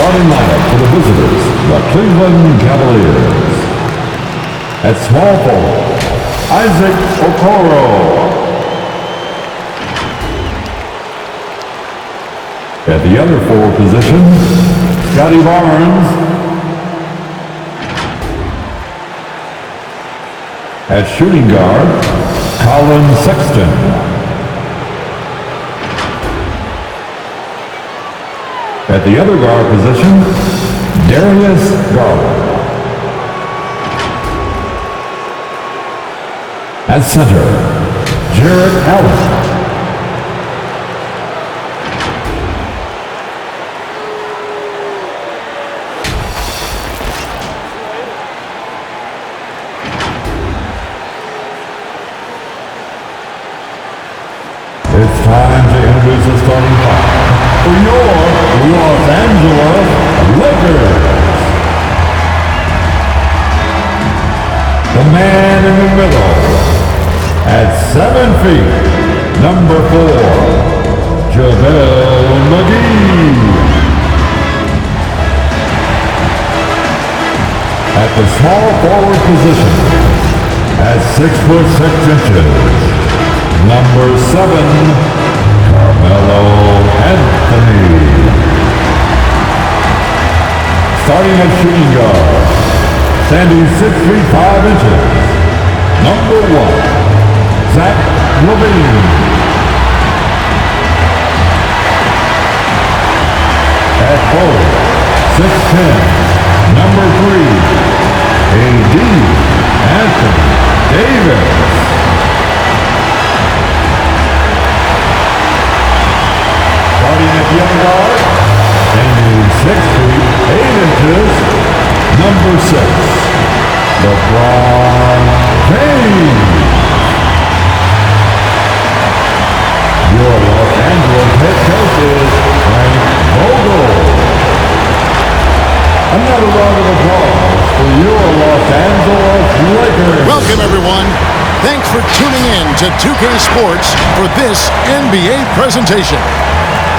starting lineup for the visitors, the Cleveland Cavaliers. At small forward, Isaac Okoro. At the other forward position, Scotty Barnes. At shooting guard, Colin Sexton. At the other guard position, Darius Garland. At center, Jarrett Allen. It's time to introduce the starting five for your Los Angeles Lakers. The man in the middle, at 7 feet, number 4, JaVale McGee. At the small forward position, at 6'6", number 7, Carmelo Anthony. Starting at shooting guard, standing 6 feet 5 inches, number 1, Zach LaVine. At forward, 6'10", number 3, A.D. Anthony Davis. Starting at the other guard, standing 6 feet 8 inches, number 6, LeBron James. Your Los Angeles head coach is Frank Vogel. Another round of applause for your Los Angeles Lakers. Welcome, everyone. Thanks for tuning in to 2K Sports for this NBA presentation.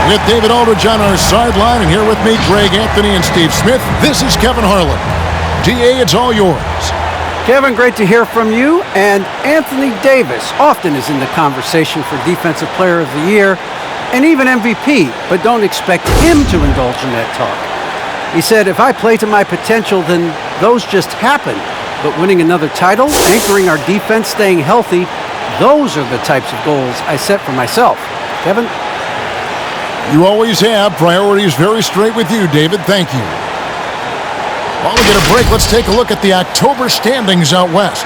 With David Aldridge on our sideline, and here with me, Greg Anthony and Steve Smith, this is Kevin Harlan. DA, it's all yours. Kevin, great to hear from you. And Anthony Davis often is in the conversation for Defensive Player of the Year and even MVP, but don't expect him to indulge in that talk. He said, if I play to my potential, then those just happen. But winning another title, anchoring our defense, staying healthy, those are the types of goals I set for myself. Kevin? You always have priorities very straight with you, David. Thank you. While we get a break, let's take a look at the October standings out west.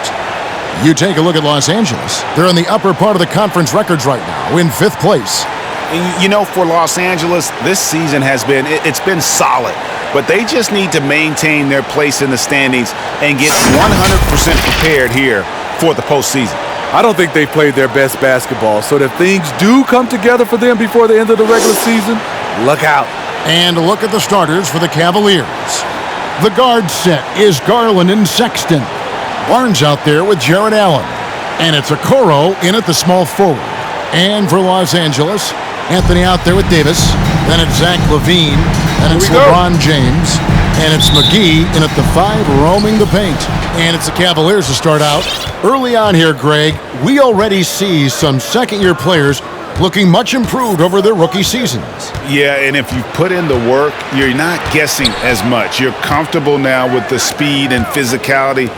You take a look at Los Angeles. They're in the upper part of the conference records right now, in 5th place. And you know, for Los Angeles, this season has been, it's been solid. But they just need to maintain their place in the standings and get 100% prepared here for the postseason. I don't think they played their best basketball, so if things do come together for them before the end of the regular season, look out. And look at the starters for the Cavaliers. The guard set is Garland and Sexton. Barnes out there with Jarrett Allen. And it's Okoro in at the small forward. And for Los Angeles, Anthony out there with Davis. Then it's Zach LaVine. Then it's LeBron James. And it's McGee in at the 5, roaming the paint. And it's the Cavaliers to start out. Early on here, Greg, we already see some second-year players looking much improved over their rookie seasons. Yeah, and if you put in the work, you're not guessing as much. You're comfortable now with the speed and physicality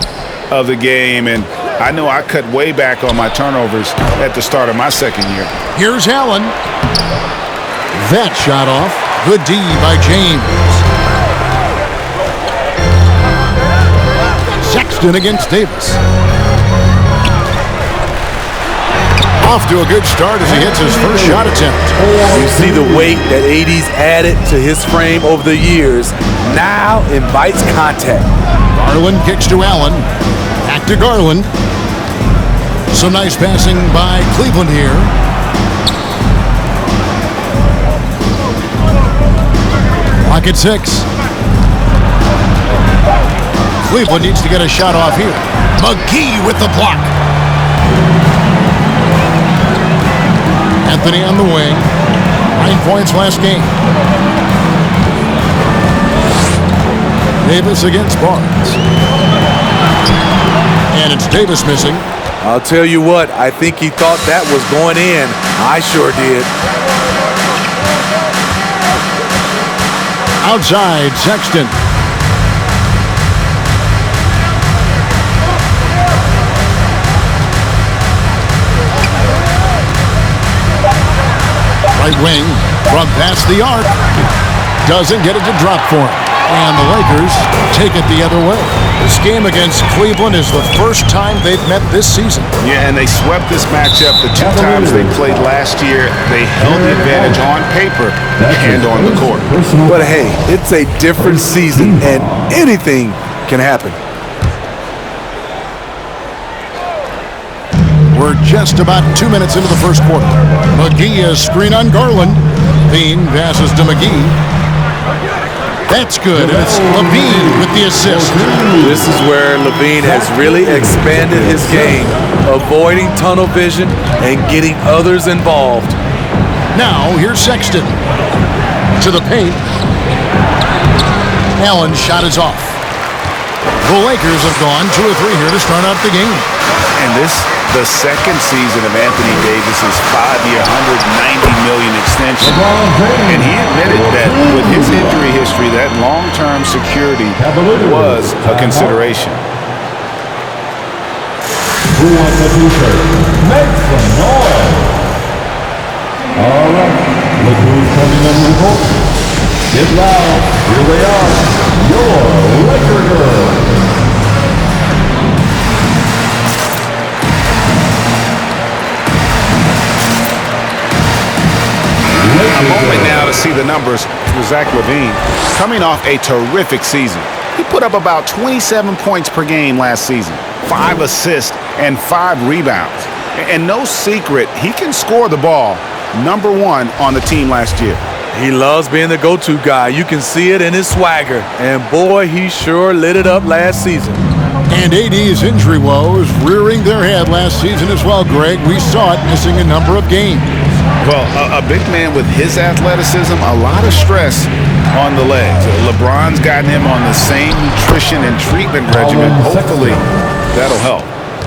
of the game. And I know I cut way back on my turnovers at the start of my second year. Here's Allen. That shot off. Good D by James. Sexton against Davis. Off to a good start as he hits his first shot attempt. You see the weight that AD's added to his frame over the years. Now invites contact. Garland kicks to Allen. Back to Garland. Some nice passing by Cleveland here. Clock at 6. Cleveland needs to get a shot off here. McGee with the block. Anthony on the wing. 9 points last game. Davis against Barnes. And it's Davis missing. I'll tell you what, I think he thought that was going in. I sure did. Outside, Sexton. Right wing, from past the arc. Doesn't get it to drop for him. And the Lakers take it the other way. This game against Cleveland is the first time they've met this season. Yeah, and they swept this matchup the two times they played last year. They held the advantage on paper and on the court. But hey, it's a different season, and anything can happen. We're just about 2 minutes into the first quarter. McGee is screen on Garland. Bean passes to McGee. That's good, and it's Levine with the assist. This is where Levine has really expanded his game, avoiding tunnel vision and getting others involved. Now, here's Sexton. To the paint. Allen's shot is off. The Lakers have gone 2 or 3 here to start out the game. And this, the second season of Anthony Davis's 5-year, $190 million extension. And he admitted that with his injury history, that long-term security was a consideration. Who wants a t-shirt? Make some noise! All right, look who's coming in the court. Get loud. Here they are, your Laker girls. A moment now to see the numbers for Zach LaVine. Coming off a terrific season. He put up about 27 points per game last season, 5 assists, and 5 rebounds. And no secret, he can score the ball. #1 on the team last year. He loves being the go-to guy. You can see it in his swagger. And boy, he sure lit it up last season. And AD's injury woes rearing their head last season as well, Greg. We saw it missing a number of games. Well, a big man with his athleticism, a lot of stress on the legs. LeBron's gotten him on the same nutrition and treatment regimen. Hopefully, that'll help.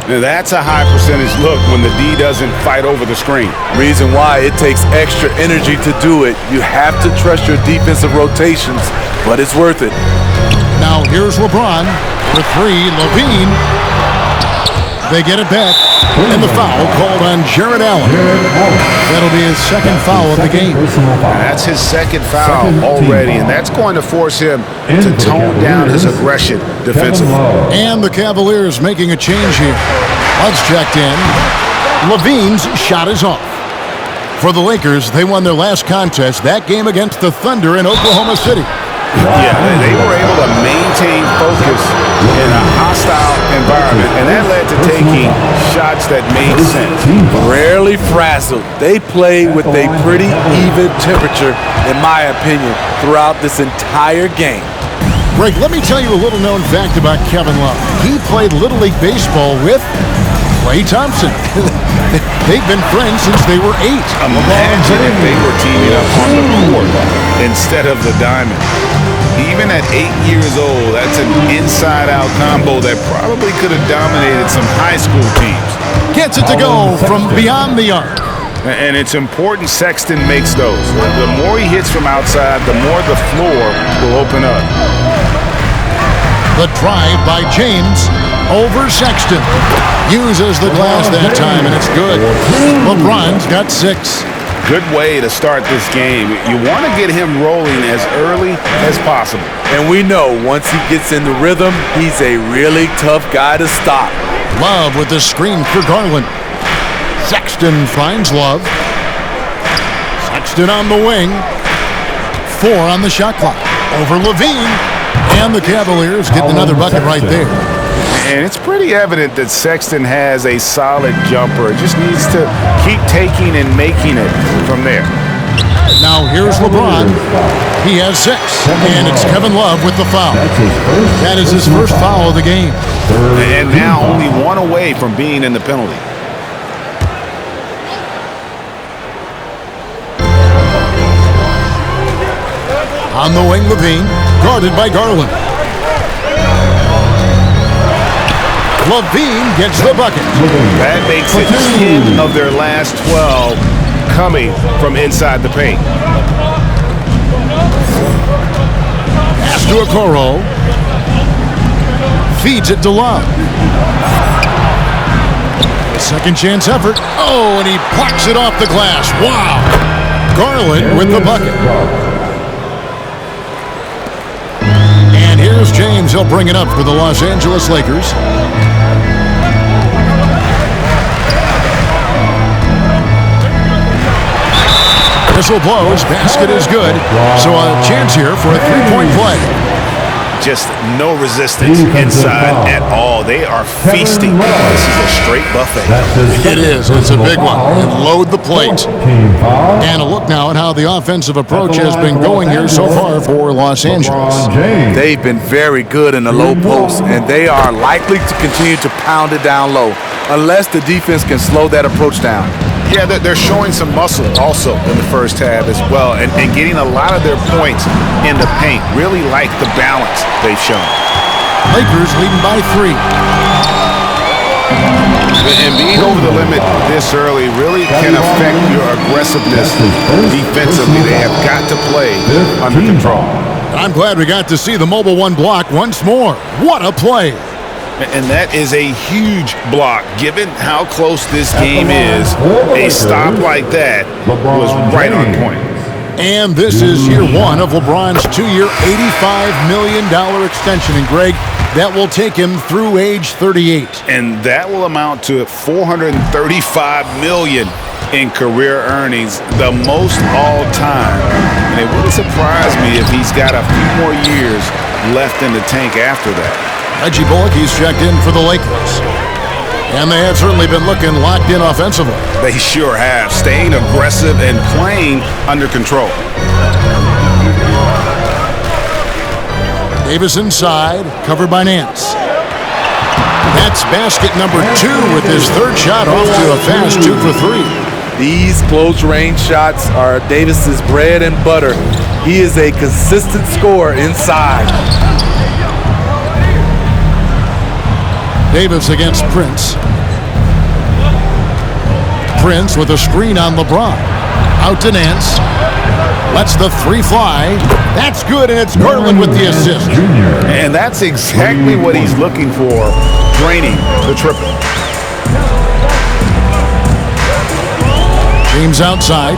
Now, that's a high percentage look when the D doesn't fight over the screen. Reason why it takes extra energy to do it. You have to trust your defensive rotations, but it's worth it. Now here's LeBron for 3. Levine. They get it back. And the foul called on Jared Allen. That'll be his second foul of the game. That's his second foul already, and that's going to force him to tone down his aggression defensively. And the Cavaliers making a change here. Bud's checked in. Levine's shot is off. For the Lakers, they won their last contest, that game against the Thunder in Oklahoma City. Yeah, they were able to maintain focus in a hostile environment, and that led to taking shots that made sense. Rarely frazzled. They played with a pretty even temperature, in my opinion, throughout this entire game. Greg, let me tell you a little known fact about Kevin Love. He played Little League Baseball with Klay Thompson. They've been friends since they were 8. Imagine if they were teaming up on the court instead of the diamond. Even at 8 years old, that's an inside-out combo that probably could have dominated some high school teams. Gets it to go from beyond the arc. And it's important Sexton makes those. The more he hits from outside, the more the floor will open up. The drive by James over Sexton. Uses the glass that time, and it's good. LeBron's got 6. Good way to start this game. You want to get him rolling as early as possible. And we know once he gets in the rhythm, he's a really tough guy to stop. Love with the screen for Garland. Sexton finds Love. Sexton on the wing. 4 on the shot clock. Over Levine. And the Cavaliers get another bucket right there. And it's pretty evident that Sexton has a solid jumper. It just needs to keep taking and making it from there. Now here's LeBron. He has 6. And it's Kevin Love with the foul. That is his first foul of the game. And now only 1 away from being in the penalty. On the wing, Levine, guarded by Garland. Levine gets the bucket. That makes it 10 of their last 12 coming from inside the paint. Pass to Okoro. Feeds it to Love. A second chance effort. Oh, and he plucks it off the glass. Wow. Garland with the bucket. And here's James. He'll bring it up for the Los Angeles Lakers. Whistle blows. Basket is good. So a chance here for a three-point play. Just no resistance inside at all. They are feasting. This is a straight buffet. It is. It's a big one. And load the plate. And a look now at how the offensive approach has been going here so far for Los Angeles. They've been very good in the low post, and they are likely to continue to pound it down low unless the defense can slow that approach down. Yeah, they're showing some muscle also in the first half as well, and getting a lot of their points in the paint. Really like the balance they've shown. Lakers leading by 3. And being over the limit this early really can affect your aggressiveness defensively. They have got to play under control. I'm glad we got to see the mobile one block once more. What a play. And that is a huge block. Given how close this game is, a stop like that was right on point. And this is year one of LeBron's 2-year, $85 million extension. And Greg, that will take him through age 38. And that will amount to $435 million in career earnings, the most all time. And it wouldn't surprise me if he's got a few more years left in the tank after that. Reggie Bullock, he's checked in for the Lakers. And they have certainly been looking locked in offensively. They sure have, staying aggressive and playing under control. Davis inside, covered by Nance. That's basket number 2 with his third shot off to a fast 2 for 3. These close-range shots are Davis's bread and butter. He is a consistent scorer inside. Davis against Prince. Prince with a screen on LeBron. Out to Nance. Lets the 3 fly. That's good, and it's Garland with the assist. And that's exactly what he's looking for, draining the triple. James outside.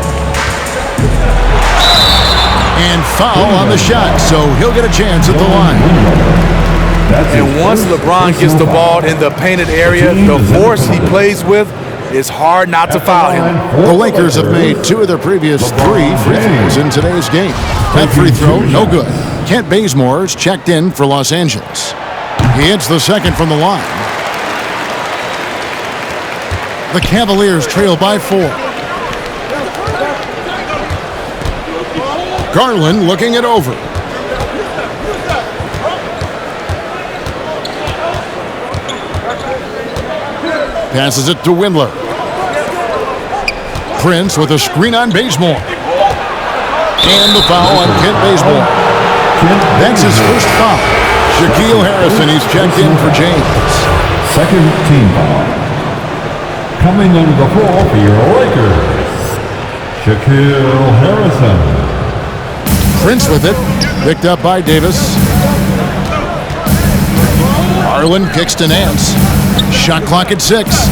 And foul on the shot, so he'll get a chance at the line. And once LeBron gets the ball in the painted area, the force he plays with, it's hard not to foul him. The Lakers have made 2 of their previous 3 free throws in today's game. That free throw, no good. Kent Bazemore's checked in for Los Angeles. He hits the second from the line. The Cavaliers trail by 4. Garland looking it over. Passes it to Windler. Prince with a screen on Bazemore. And the foul on Kent Bazemore. That's his first foul. Shaquille Harrison, he's checked in for James. Second team foul. Coming into the floor for your Lakers, Shaquille Harrison. Prince with it. Picked up by Davis. Garland kicks to Nance. Shot clock at 6.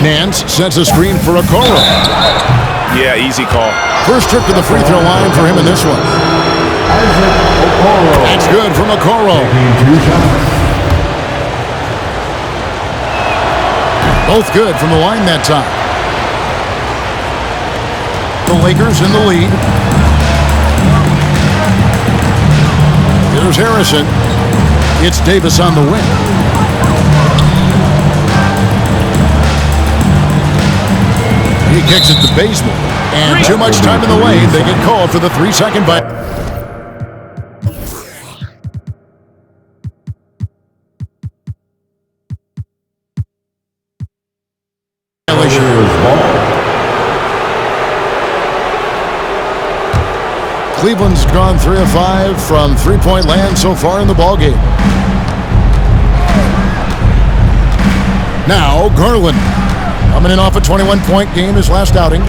Nance sets a screen for Okoro. Yeah, easy call. First trip to the free throw line for him in this one. That's good from Okoro. Both good from the line that time. The Lakers in the lead. Here's Harrison. It's Davis on the wing. He kicks it to Bazemore. And too much time in the lane. They get called for the 3-second violation. Cleveland's gone 3 of 5 from three-point land so far in the ballgame. Now Garland coming in off a 21-point game his last outing.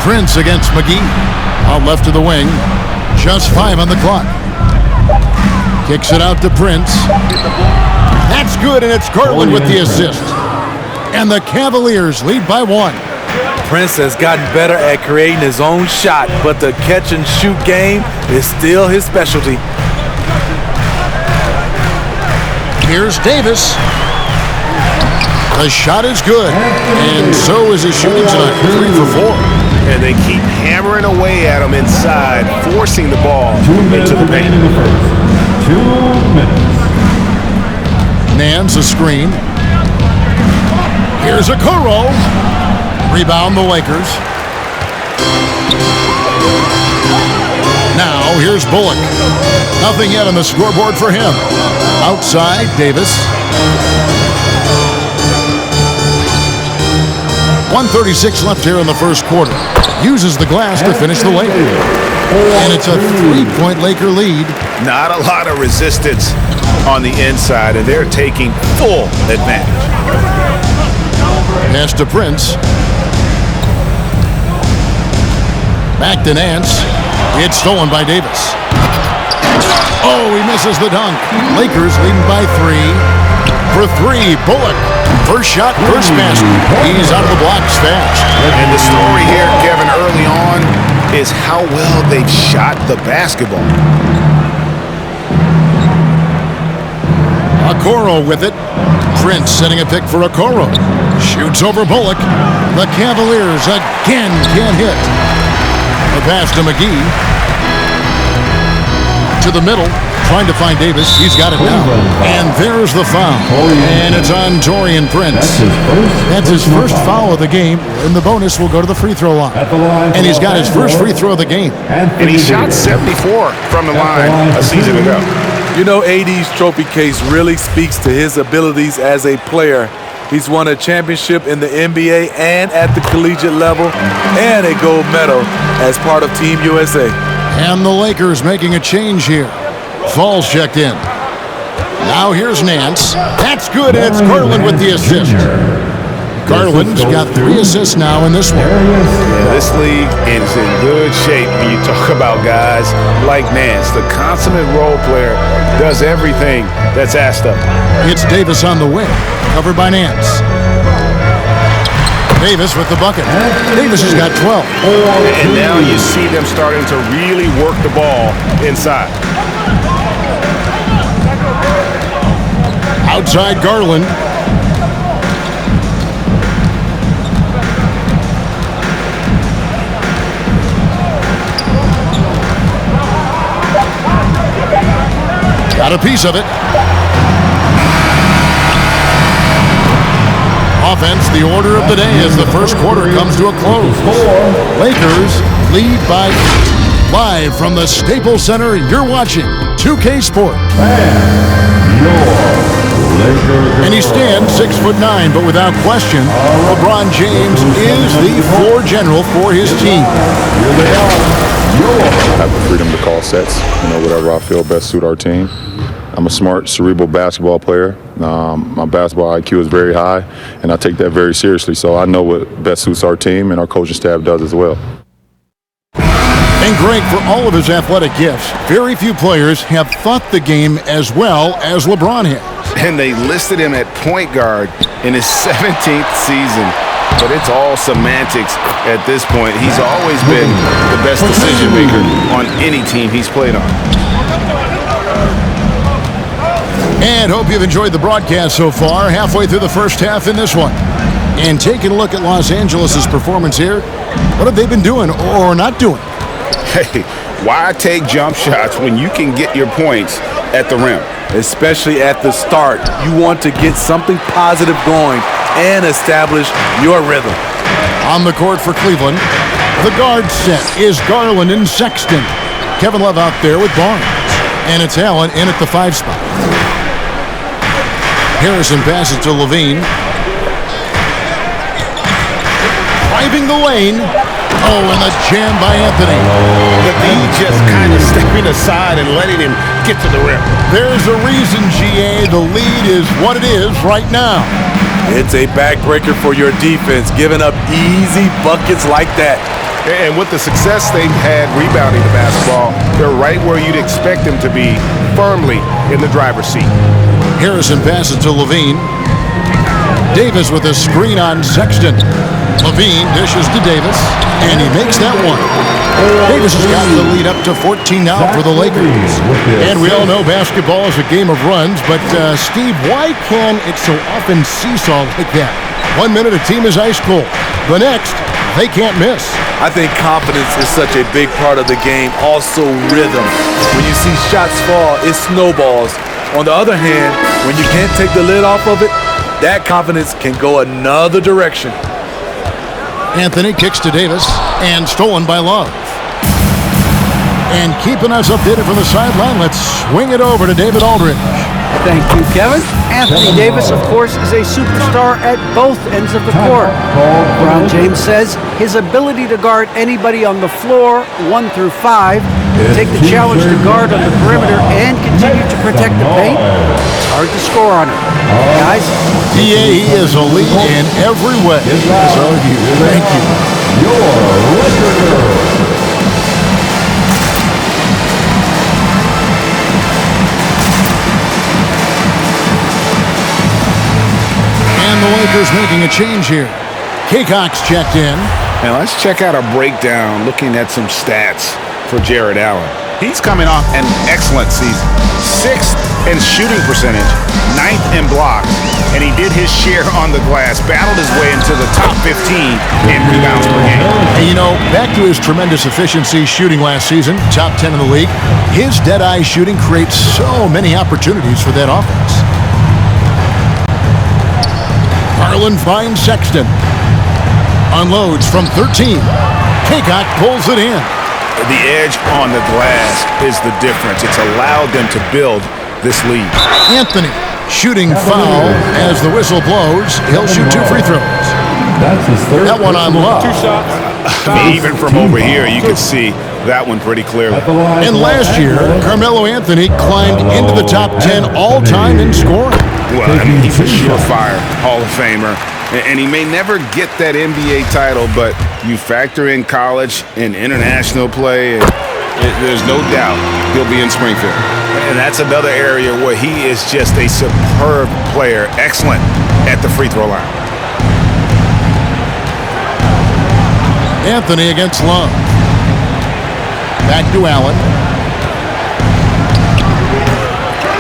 Prince against McGee. Out left to the wing. Just 5 on the clock. Kicks it out to Prince. That's good, and it's Garland with the assist. And the Cavaliers lead by 1. Prince has gotten better at creating his own shot, but the catch-and-shoot game is still his specialty. Here's Davis. The shot is good, and so is his shooting tonight. 3 for 4. And they keep hammering away at him inside, forcing the ball into the paint. 2 minutes. Nance a screen. Here's Okoro. Rebound the Lakers. Now here's Bullock. Nothing yet on the scoreboard for him. Outside, Davis. 1:36 left here in the first quarter. Uses the glass to finish the Laker. And it's a 3-point Laker lead. Not a lot of resistance on the inside, and they're taking full advantage. Pass to Prince. Back to Nance. It's stolen by Davis. Oh, he misses the dunk. Lakers leading by 3. For 3, Bullock. First shot, first basket. He's out of the blocks fast. And the story here, Kevin, early on is how well they've shot the basketball. Okoro with it. Prince setting a pick for Okoro. Shoots over Bullock. The Cavaliers again can't hit. The pass to McGee. To the middle. Trying to find Davis. He's got it now. And there's the foul. And it's on Taurean Prince. That's his first foul of the game. And the bonus will go to the free throw line. And he's got his first free throw of the game. And he shot 74 from the line a season ago. You know, AD's trophy case really speaks to his abilities as a player. He's won a championship in the NBA and at the collegiate level, and a gold medal as part of Team USA. And the Lakers making a change here. Falls checked in. Now here's Nance. That's good, and it's Garland with the assist. Garland's got 3 assists now in this one. Yeah, this league is in good shape when you talk about guys like Nance. The consummate role player does everything that's asked of him. It's Davis on the wing, covered by Nance. Davis with the bucket. Davis has got 12. And now you see them starting to really work the ball inside. Outside Garland. Got a piece of it. Offense, the order of the day as the first quarter comes to a close. Lakers lead by 8. Live from the Staples Center, you're watching 2K Sport. And he stands 6'9", but without question, LeBron James is the floor general for his team. I have the freedom to call sets, whatever I feel best suit our team. I'm a smart, cerebral basketball player. My basketball IQ is very high, and I take that very seriously. So I know what best suits our team, and our coaching staff does as well. And Greg, for all of his athletic gifts, very few players have thought the game as well as LeBron has. And they listed him at point guard in his 17th season. But it's all semantics at this point. He's always been the best decision maker on any team he's played on. And hope you've enjoyed the broadcast so far, halfway through the first half in this one. And taking a look at Los Angeles' performance here, what have they been doing or not doing? Hey, why take jump shots when you can get your points at the rim? Especially at the start. You want to get something positive going and establish your rhythm. On the court for Cleveland, the guard set is Garland and Sexton. Kevin Love out there with Barnes. And it's Allen in at the 5 spot. Harrison passes to Levine. Driving the lane. Oh, and the jam by Anthony. Levine just kind of stepping aside and letting him get to the rim. There's a reason, GA, the lead is what it is right now. It's a backbreaker for your defense, giving up easy buckets like that. And with the success they've had rebounding the basketball, they're right where you'd expect them to be, firmly in the driver's seat. Harrison passes to Levine. Davis with a screen on Sexton. Levine dishes to Davis, and he makes that one. Davis has got the lead up to 14 now for the Lakers. And we all know basketball is a game of runs, but Steve, why can it so often seesaw like that? 1 minute a team is ice cold. The next, they can't miss. I think confidence is such a big part of the game, also rhythm. When you see shots fall, it snowballs. On the other hand, when you can't take the lid off of it, that confidence can go another direction. Anthony kicks to Davis, and stolen by Love. And keeping us updated from the sideline, let's swing it over to David Aldridge. Thank you, Kevin. Anthony Davis, of course, is a superstar at both ends of the court. LeBron James says his ability to guard anybody on the floor, 1 through 5, take the challenge to guard on the perimeter and continue to protect the paint, it's hard to score on him. Guys? He is elite in every way. So, thank you. Your record. And the Lakers making a change here. Kaycock's checked in. Now let's check out a breakdown looking at some stats for Jared Allen. He's coming off an excellent season. 6th in shooting percentage, 9th in blocks, and he did his share on the glass, battled his way into the top 15 in rebounds per game. And you know, back to his tremendous efficiency shooting last season, top 10 in the league, his dead-eye shooting creates so many opportunities for that offense. Garland finds Sexton. Unloads from 13. Kaycock pulls it in. The edge on the glass is the difference. It's allowed them to build this lead. Anthony shooting foul as the whistle blows. He'll shoot 2 free throws. That's his third. That one on Love. Even from over here, you can see that one pretty clearly. And last year, Carmelo Anthony climbed into the top 10 all-time in scoring. Well, I mean, he's a surefire Hall of Famer. And he may never get that NBA title, but you factor in college and international play, and there's no doubt he'll be in Springfield. And that's another area where he is just a superb player, excellent at the free throw line. Anthony against Love. Back to Allen.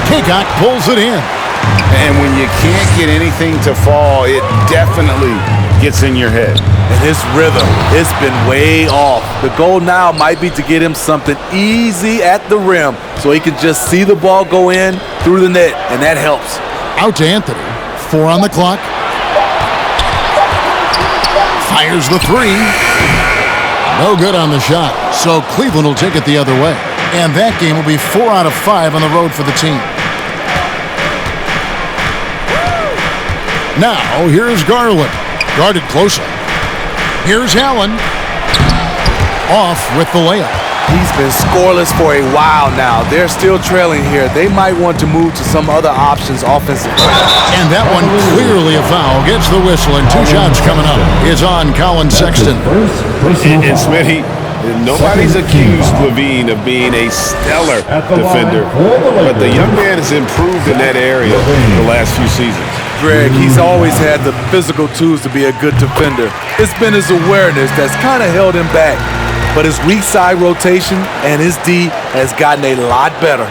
Kaycock pulls it in. And when you can't get anything to fall, it definitely gets in your head. And his rhythm, it's been way off. The goal now might be to get him something easy at the rim so he can just see the ball go in through the net, and that helps. Out to Anthony. 4 on the clock. Fires the 3. No good on the shot. So Cleveland will take it the other way. And that game will be 4 out of 5 on the road for the team. Now, here's Garland. Guarded closer. Here's Allen. Off with the layup. He's been scoreless for a while now. They're still trailing here. They might want to move to some other options offensively. And that one clearly a foul. Gets the whistle, and 2 shots coming up. Is on Colin Sexton. And Smitty, nobody's accused Levine of being a stellar defender, but the young man has improved in that area the last few seasons. Greg, he's always had the physical tools to be a good defender. It's been his awareness that's kind of held him back. But his weak side rotation and his D has gotten a lot better.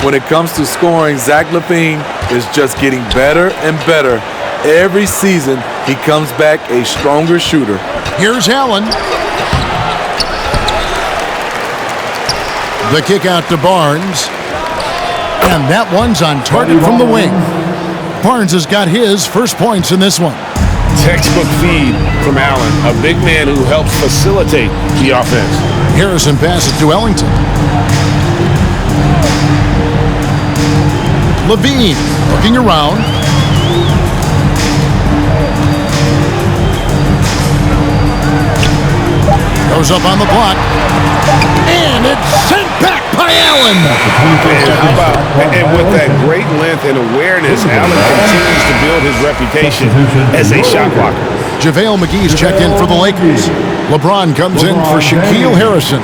When it comes to scoring, Zach LaVine is just getting better and better. Every season, he comes back a stronger shooter. Here's Allen. The kick out to Barnes. And that one's on target from the wing. Barnes has got his first points in this one. Textbook feed from Allen, a big man who helps facilitate the offense. Harrison passes to Ellington. Levine looking around. Goes up on the block. And it's sent back by Allen. And with that great length and awareness, Allen continues to build his reputation as a shot blocker. JaVale McGee's checked in for the Lakers. LeBron comes in for Shaquille Harrison.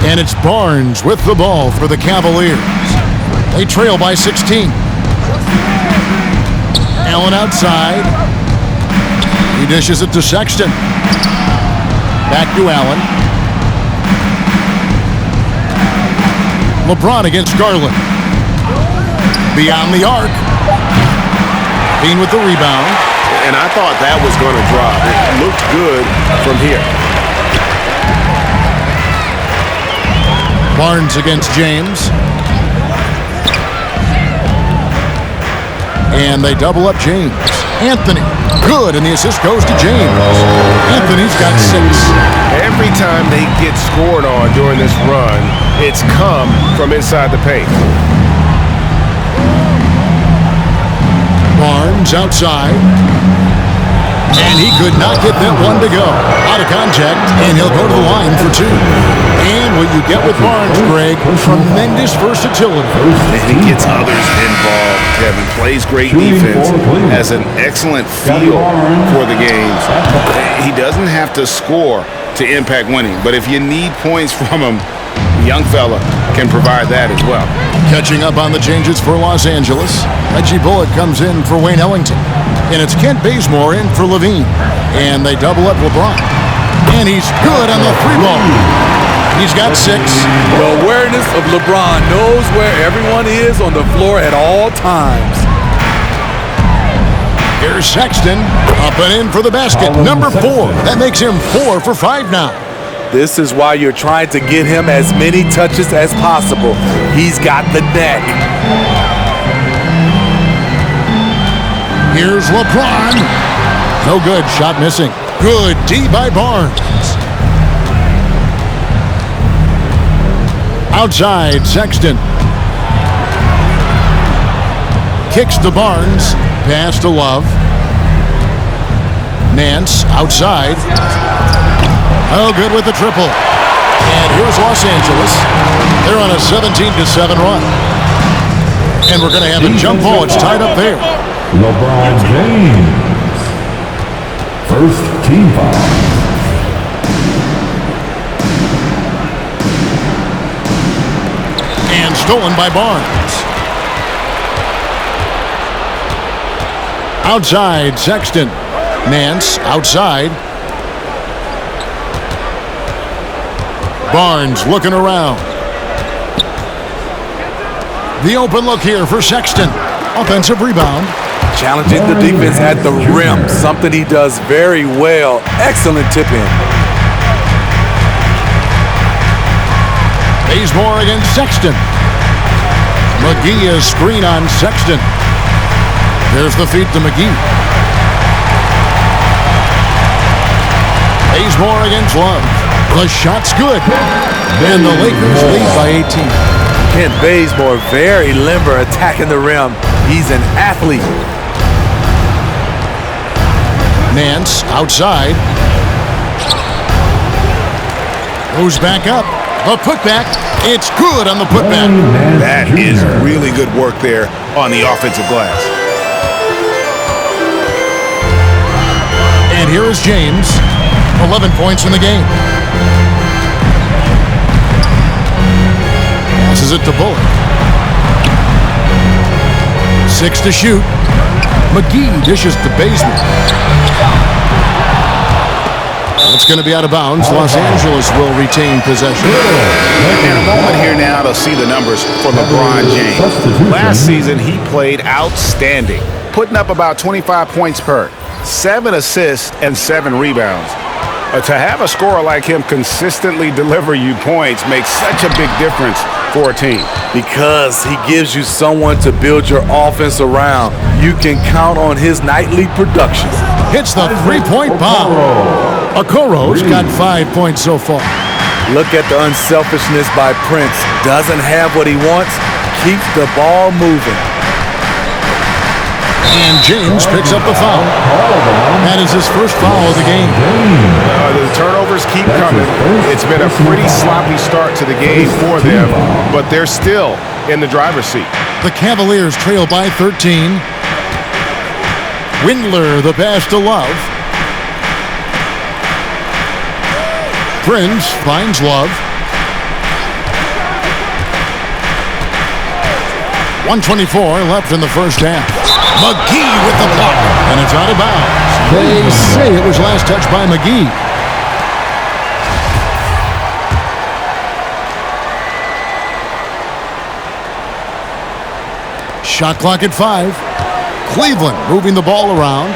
And it's Barnes with the ball for the Cavaliers. They trail by 16. Allen outside. He dishes it to Sexton. Back to Allen. LeBron against Garland. Beyond the arc. Bean with the rebound. And I thought that was going to drop. It looked good from here. Barnes against James. And they double up James. Anthony, good, and the assist goes to James. Anthony's got 6. Every time they get scored on during this run, it's come from inside the paint. Barnes outside. And he could not get that one to go. Out of contact, and he'll go to the line for 2. And what you get with Barnes, Greg, tremendous versatility. And he gets others involved, Kevin. Plays great defense, has an excellent feel for the games. He doesn't have to score to impact winning, but if you need points from him, the young fella can provide that as well. Catching up on the changes for Los Angeles, Reggie Bullock comes in for Wayne Ellington. And it's Kent Bazemore in for Levine. And they double up LeBron. And he's good on the 3-ball. He's got 6. The awareness of LeBron knows where everyone is on the floor at all times. Here's Sexton up and in for the basket. Number 4. That makes him 4 for 5 now. This is why you're trying to get him as many touches as possible. He's got the neck. Here's LeBron. No good. Shot missing. Good D by Barnes. Outside, Sexton. Kicks to Barnes. Pass to Love. Nance outside. Oh, good with the triple. And here's Los Angeles. They're on a 17-7 run. And we're going to have a jump ball. It's tied up there. LeBron James. First team foul. And stolen by Barnes. Outside, Sexton. Nance outside. Barnes looking around. The open look here for Sexton. Offensive rebound. Challenging the defense at the rim, something he does very well. Excellent tip-in. Bazemore against Sexton. McGee is screen on Sexton. There's the feed to McGee. Bazemore against Love. The shot's good. And the Lakers lead by 18. Kent Bazemore, very limber, attacking the rim. He's an athlete. Nance outside. Goes back up. The putback. It's good on the putback. That is really good work there on the offensive glass. And here is James. 11 points in the game. Passes it to Bullock. 6 to shoot. McGee dishes to Bazemore. It's going to be out of bounds. Los Angeles will retain possession. In a moment here now to see the numbers for LeBron James. Last season, he played outstanding, putting up about 25 points per, 7 assists, and 7 rebounds. To have a scorer like him consistently deliver you points makes such a big difference for a team. Because he gives you someone to build your offense around. You can count on his nightly production. Hits the three-point bomb. Okoro's got 5 points so far. Look at the unselfishness by Prince. Doesn't have what he wants, keeps the ball moving. And James picks up the foul. That is his first foul of the game. The turnovers keep coming. It's been a pretty sloppy start to the game for them, but they're still in the driver's seat. The Cavaliers trail by 13. Windler, the pass to Love. Prince finds Love. 1:24 left in the first half. McGee with the block, and it's out of bounds. They say it was last touched by McGee. Shot clock at 5. Cleveland moving the ball around.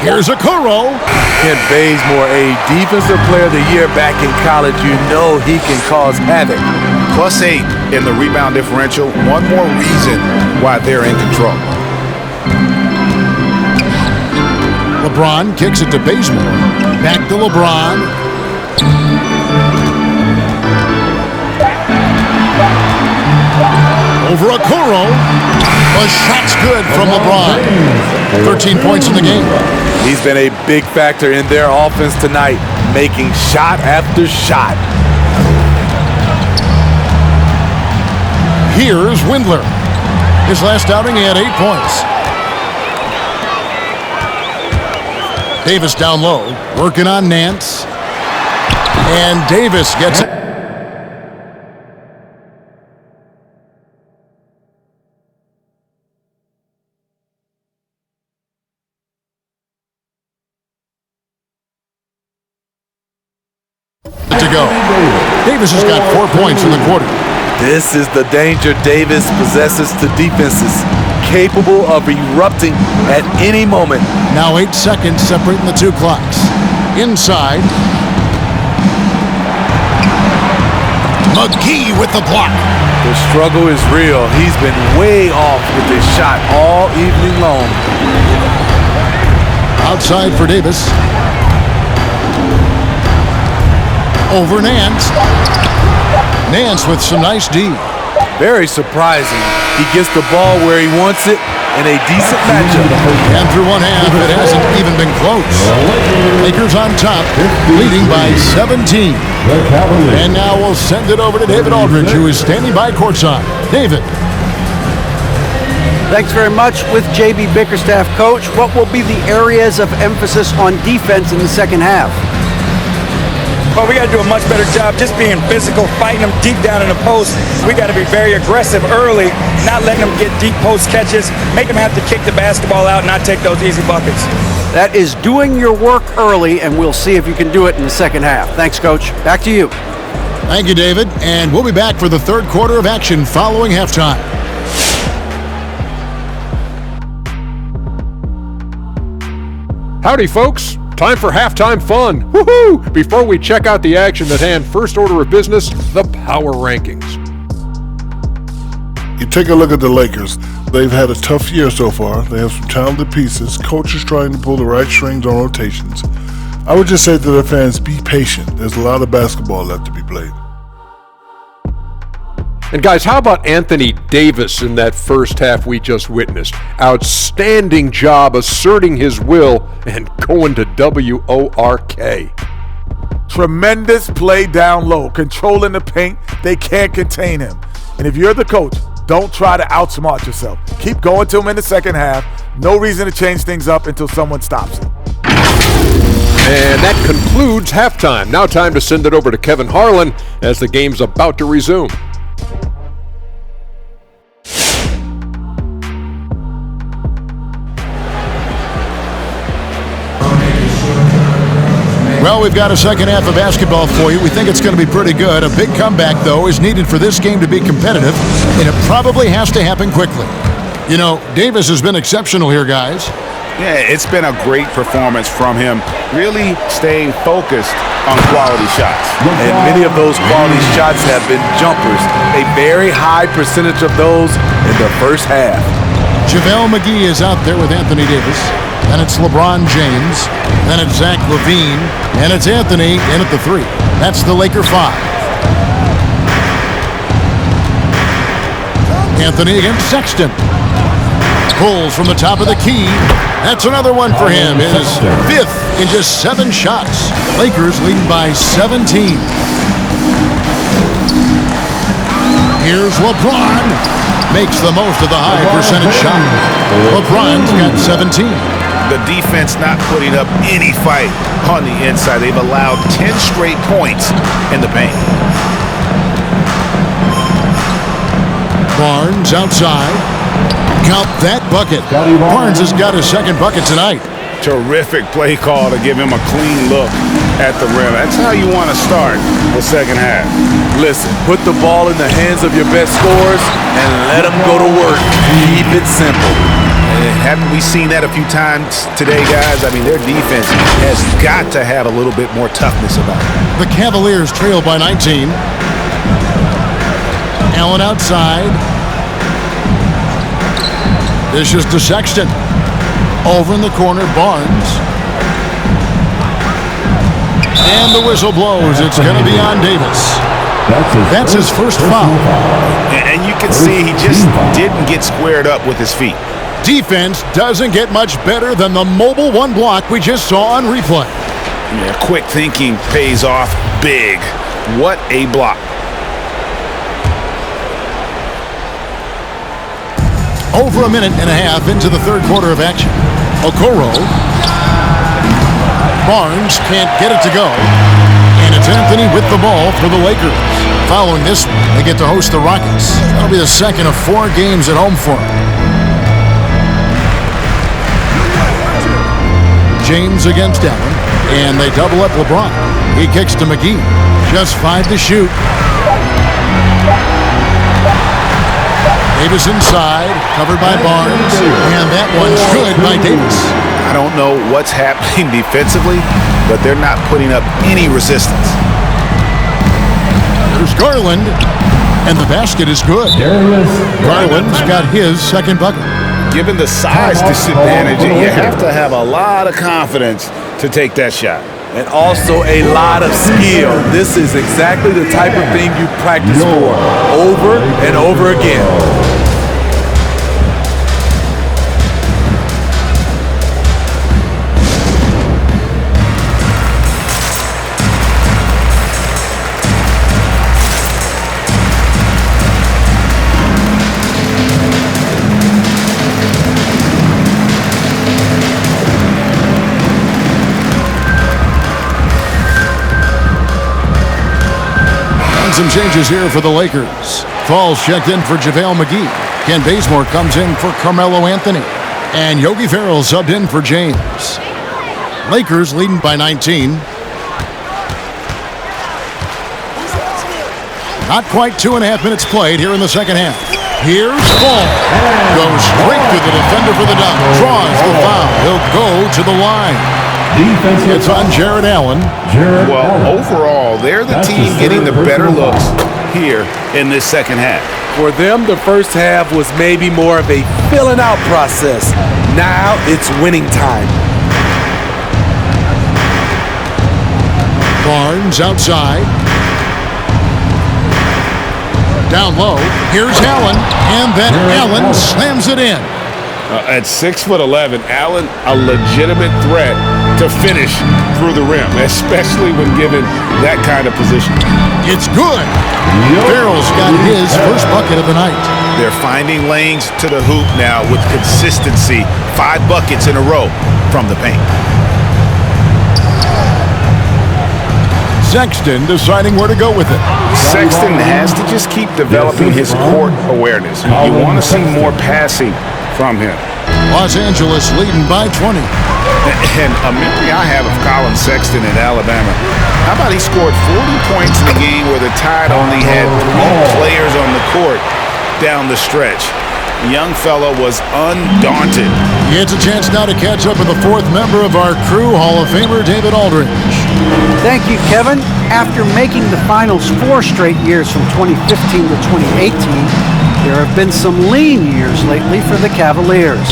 Here's Okoro. Kent Bazemore, a defensive player of the year back in college. You know he can cause havoc. +8 in the rebound differential. One more reason why they're in control. LeBron kicks it to Bazemore. Back to LeBron. Over Okoro. A shot's good from LeBron. 13 points in the game. He's been a big factor in their offense tonight, making shot after shot. Here's Windler. His last outing, he had 8 points. Davis down low, working on Nance. And Davis gets it. To go. Davis has got 4 points in the quarter. This is the danger Davis possesses to defenses, capable of erupting at any moment. Now 8 seconds separating the two clocks. Inside. McGee with the block. The struggle is real. He's been way off with his shot all evening long. Outside for Davis. Over Nance. Nance with some nice D. Very surprising. He gets the ball where he wants it in a decent matchup. And through one half, it hasn't even been close. Lakers on top, leading by 17. And now we'll send it over to David Aldridge, who is standing by courtside. David. Thanks very much. With J.B. Bickerstaff, Coach, what will be the areas of emphasis on defense in the second half? Well, we got to do a much better job just being physical, fighting them deep down in the post. We got to be very aggressive early, not letting them get deep post catches, make them have to kick the basketball out, not take those easy buckets. That is doing your work early, and we'll see if you can do it in the second half. Thanks, Coach. Back to you. Thank you, David. And we'll be back for the third quarter of action following halftime. Howdy, folks. Time for halftime fun. Woohoo! Before we check out the action at hand, first order of business, the power rankings. You take a look at the Lakers. They've had a tough year so far. They have some talented pieces. Coach is trying to pull the right strings on rotations. I would just say to their fans, be patient. There's a lot of basketball left to be played. And guys, how about Anthony Davis in that first half we just witnessed? Outstanding job asserting his will and going to WORK. Tremendous play down low, controlling the paint. They can't contain him. And if you're the coach, don't try to outsmart yourself. Keep going to him in the second half. No reason to change things up until someone stops him. And that concludes halftime. Now time to send it over to Kevin Harlan as the game's about to resume. Well, we've got a second half of basketball for you. We think it's going to be pretty good. A big comeback, though, is needed for this game to be competitive, and it probably has to happen quickly. You know, Davis has been exceptional here, guys. Yeah, it's been a great performance from him, really staying focused on quality shots. And many of those quality shots have been jumpers, a very high percentage of those in the first half. JaVale McGee is out there with Anthony Davis. Then it's LeBron James. Then it's Zach LaVine. And it's Anthony in at the 3. That's the Laker 5. Anthony against Sexton. Pulls from the top of the key. That's another one for him. His fifth in just 7 shots. Lakers leading by 17. Here's LeBron. Makes the most of the high percentage shot. LeBron's got 17. The defense not putting up any fight on the inside. They've allowed 10 straight points in the paint. Barnes outside. Count that bucket. Barnes has got his second bucket tonight. Terrific play call to give him a clean look at the rim. That's how you want to start the second half. Listen, put the ball in the hands of your best scorers and let them go to work. Keep it simple. Haven't we seen that a few times today, guys? I mean, their defense has got to have a little bit more toughness about it. The Cavaliers trail by 19. Allen outside. This is to Sexton. Over in the corner, Barnes. And the whistle blows. It's going to be on Davis. That's his first foul. And you can see he just didn't get squared up with his feet. Defense doesn't get much better than the mobile one block we just saw on replay. Yeah, quick thinking pays off big. What a block. Over a minute and a half into the third quarter of action. Okoro. Barnes can't get it to go. And it's Anthony with the ball for the Lakers. Following this one, they get to host the Rockets. That'll be the second of 4 games at home for them. James against Allen. And they double up LeBron. He kicks to McGee. Just 5 to shoot. Davis inside, covered by Barnes, and that one's good by Davis. I don't know what's happening defensively, but they're not putting up any resistance. There's Garland, and the basket is good. Garland's got his second bucket. Given the size disadvantage, you have to have a lot of confidence to take that shot. And also a lot of skill. This is exactly the type of thing you practice for over and over again. Some changes here for the Lakers. Falls checked in for JaVale McGee. Ken Bazemore comes in for Carmelo Anthony. And Yogi Ferrell subbed in for James. Lakers leading by 19. Not quite 2.5 minutes played here in the second half. Here's Ball. Goes straight to the defender for the dunk. Draws the foul. He'll go to the line. It's on Jared Allen. Well, overall, they're the team getting the better looks here in this second half. For them, the first half was maybe more of a filling out process. Now it's winning time. Barnes outside. Down low. Here's Allen. And then Allen slams it in. At 6'11", Allen, a legitimate threat to finish through the rim, especially when given that kind of position. It's good. Ferrell's got his first bucket of the night. They're finding lanes to the hoop now with consistency. 5 buckets in a row from the paint. Sexton deciding where to go with it. Sexton has to just keep developing his court awareness. You want to see more passing from him. Los Angeles leading by 20. And a memory I have of Colin Sexton in Alabama. How about he scored 40 points in a game where the Tide only had 3 players on the court down the stretch. The young fella was undaunted. He gets a chance now to catch up with the 4th member of our crew, Hall of Famer David Aldridge. Thank you, Kevin. After making the finals 4 straight years from 2015 to 2018, there have been some lean years lately for the Cavaliers.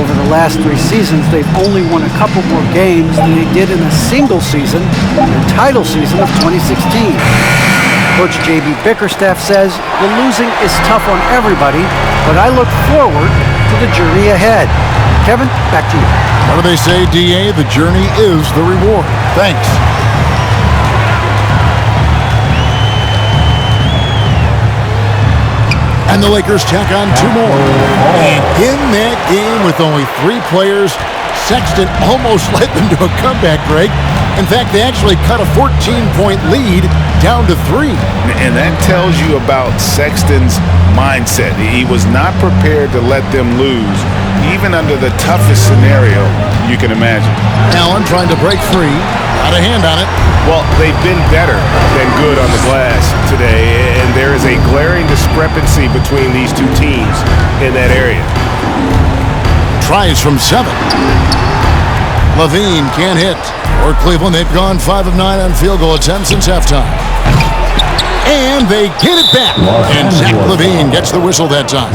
Over the last 3 seasons, they've only won a couple more games than they did in a single season, their title season of 2016. Coach J.B. Bickerstaff says the losing is tough on everybody, but I look forward to the journey ahead. Kevin, back to you. What do they say, DA? The journey is the reward. Thanks. And the Lakers tack on 2 more. And in that game with only 3 players, Sexton almost led them to a comeback, Greg. In fact, they actually cut a 14-point lead down to 3. And that tells you about Sexton's mindset. He was not prepared to let them lose, even under the toughest scenario you can imagine. Allen trying to break free. Got a hand on it. Well, they've been better than good on the glass today, and there is a glaring discrepancy between these two teams in that area. Tries from 7. Levine can't hit. For Cleveland, they've gone 5 of 9 on field goal attempts since halftime. And they get it back. And Zach Levine gets the whistle that time.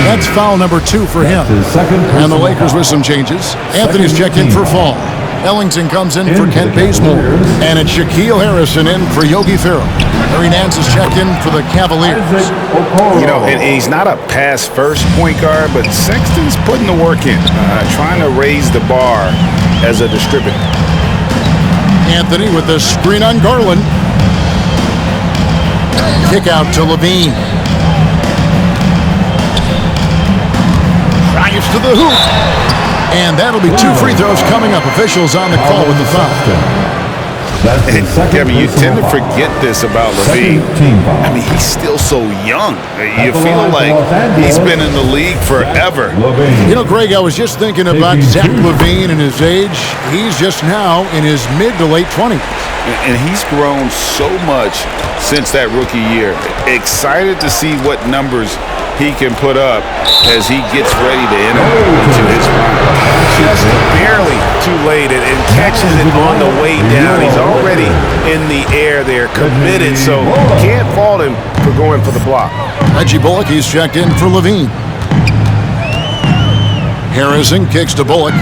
That's foul number 2 for him. And the Lakers with some changes. Anthony's checked in for Fall. Ellington comes in for Kent Bazemore. And it's Shaquille Harrison in for Yogi Ferrell. Larry Nance is checked in for the Cavaliers. You know, and he's not a pass-first point guard, but Sexton's putting the work in, trying to raise the bar as a distributor. Anthony with the screen on Garland. Kick out to Levine. Drives to the hoop. And that'll be 2 free throws coming up. Officials on the call with the foul. And Kevin, you tend to forget this about Levine. I mean, he's still so young. You feel like he's been in the league forever. You know, Greg, I was just thinking about Zach Levine and his age. He's just now in his mid to late 20s. And he's grown so much since that rookie year. Excited to see what numbers he can put up as he gets ready to enter into his prime. Just barely too late and catches it on the way down. He's already in the air there, committed, so Can't fault him for going for the block. Reggie Bullock, he's checked in for Levine. Harrison kicks to Bullock.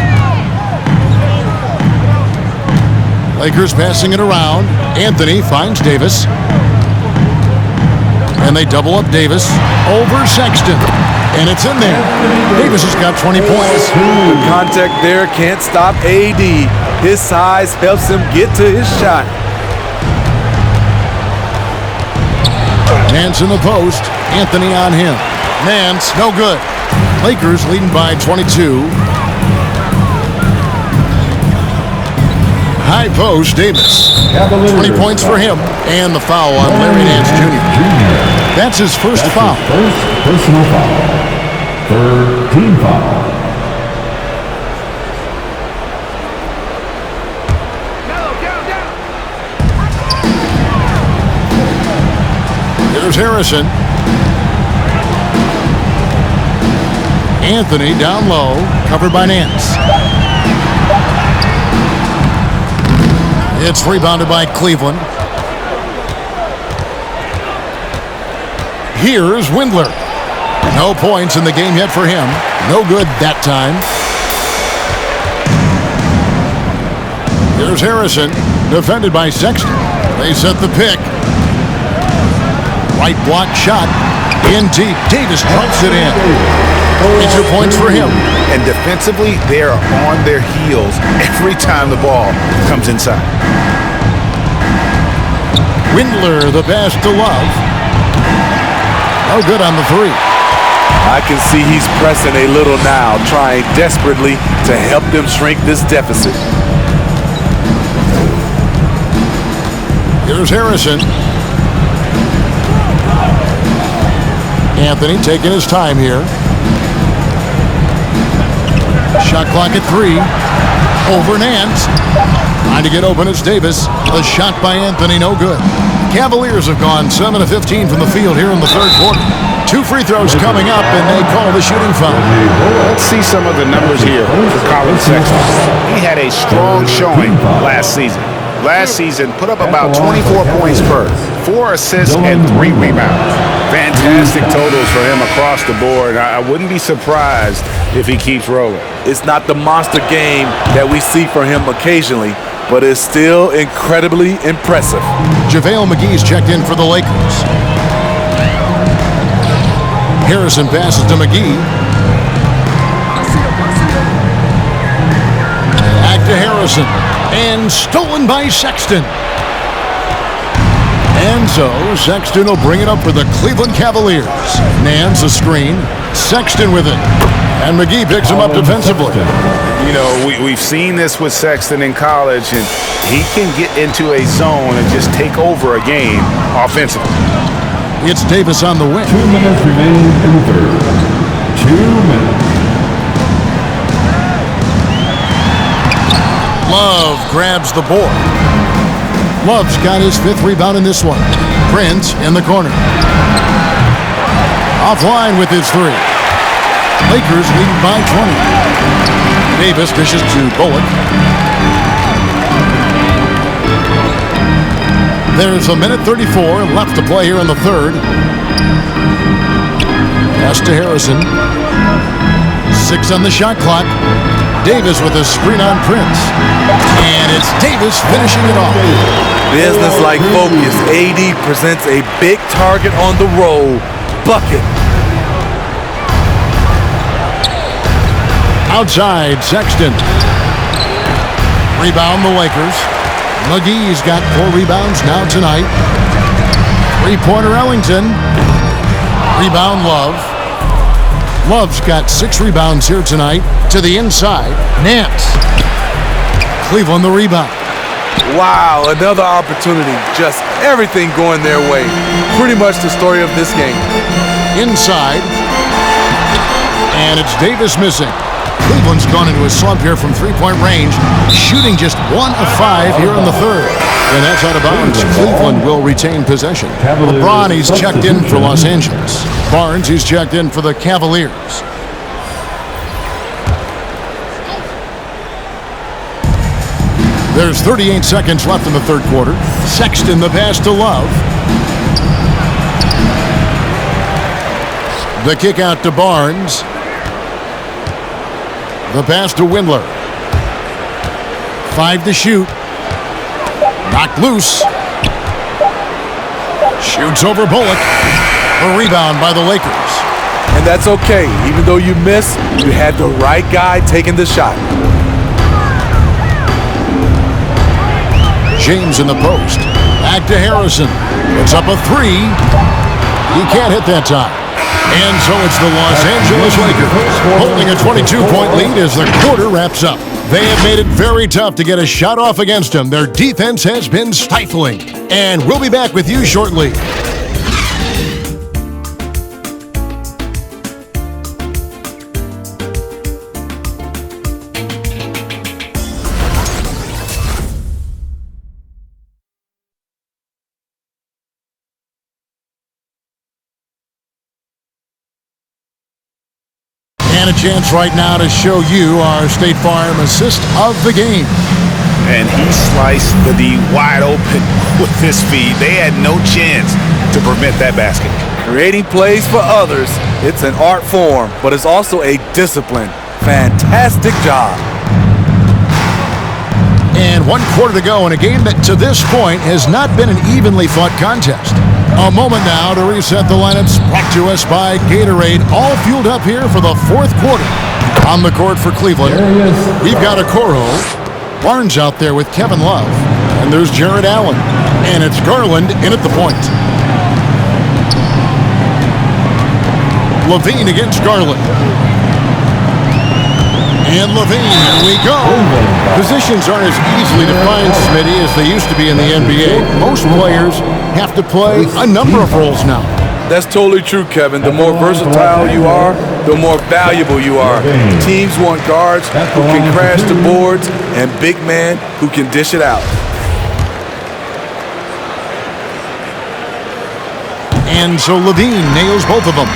Lakers passing it around. Anthony finds Davis. And they double up Davis over Sexton. And it's in there. Davis has got 20 points. The contact there can't stop AD. His size helps him get to his shot. Nance in the post. Anthony on him. Nance, no good. Lakers leading by 22. High post, Davis. 20 points for him. And the foul on Larry Nance Jr. That's his first foul. First personal foul. Third team foul. Here's Harrison. Anthony down low, covered by Nance. It's rebounded by Cleveland. Here's Windler. No points in the game yet for him. No good that time. Here's Harrison, defended by Sexton. They set the pick. Right block shot. In deep. Davis drops it in. 22 points for him. And defensively, they are on their heels every time the ball comes inside. Windler, the pass to Love. No good on the 3. I can see he's pressing a little now, trying desperately to help them shrink this deficit. Here's Harrison. Anthony taking his time here. Shot clock at 3. Over Nance. Trying to get open, it's Davis. The shot by Anthony, no good. Cavaliers have gone 7 of 15 from the field here in the third quarter. 2 free throws coming up, and they call the shooting foul. Let's see some of the numbers here for Colin Sexton. He had a strong showing last season. Last season, put up about 24 points per, 4 assists and 3 rebounds. Fantastic totals for him across the board. I wouldn't be surprised if he keeps rolling. It's not the monster game that we see from him occasionally, but it's still incredibly impressive. JaVale McGee's checked in for the Lakers. Harrison passes to McGee. to Harrison. And stolen by Sexton. And so Sexton will bring it up for the Cleveland Cavaliers. Nance a screen. Sexton with it. And McGee picks him up defensively. You know, we've seen this with Sexton in college, and he can get into a zone and just take over a game offensively. It's Davis on the wing. 2 minutes remaining in the third. 2 minutes. Love grabs the board. Love's got his 5th rebound in this one. Prince in the corner. Offline with his 3. Lakers lead by 20. Davis dishes to Bullock. There's 1:34 left to play here in the third. Pass to Harrison. 6 on the shot clock. Davis with a screen on Prince. And it's Davis finishing it off. Business-like focus. AD presents a big target on the roll. Bucket. Outside, Sexton. Rebound the Lakers. McGee's got 4 rebounds now tonight. 3-pointer Ellington. Rebound Love. Love's got 6 rebounds here tonight. To the inside, Nance. Cleveland the rebound. Wow, another opportunity. Just everything going their way. Pretty much the story of this game. Inside. And it's Davis missing. Cleveland's gone into a slump here from 3-point range, shooting just 1 of 5 here in the third. And that's out of bounds. Cleveland will retain possession. LeBron, he's checked in for Los Angeles. Barnes, he's checked in for the Cavaliers. There's 38 seconds left in the third quarter. Sexton the pass to Love. The kick out to Barnes. The pass to Windler. 5 to shoot. Knocked loose. Shoots over Bullock. A rebound by the Lakers. And that's okay. Even though you miss, you had the right guy taking the shot. James in the post. Back to Harrison. It's up a 3. He can't hit that time. And so it's the Los Angeles Lakers holding a 22-point lead as the quarter wraps up. They have made it very tough to get a shot off against them. Their defense has been stifling. And we'll be back with you shortly. And a chance right now to show you our State Farm assist of the game. And he sliced the D wide open with his feet. They had no chance to prevent that basket. Creating plays for others, it's an art form, but it's also a discipline. Fantastic job. And 1 quarter to go in a game that to this point has not been an evenly fought contest. A moment now to reset the lineups, brought to us by Gatorade, all fueled up here for the fourth quarter. On the court for Cleveland, we've got Okoro. Barnes out there with Kevin Love. And there's Jared Allen. And it's Garland in at the point. Levine against Garland. And Levine, here we go. Positions aren't as easily defined, Smitty, as they used to be in the NBA. Most players have to play a number of roles now. That's totally true, Kevin. The more versatile you are, the more valuable you are. Teams want guards who can crash the boards and big men who can dish it out. And so Levine nails both of them.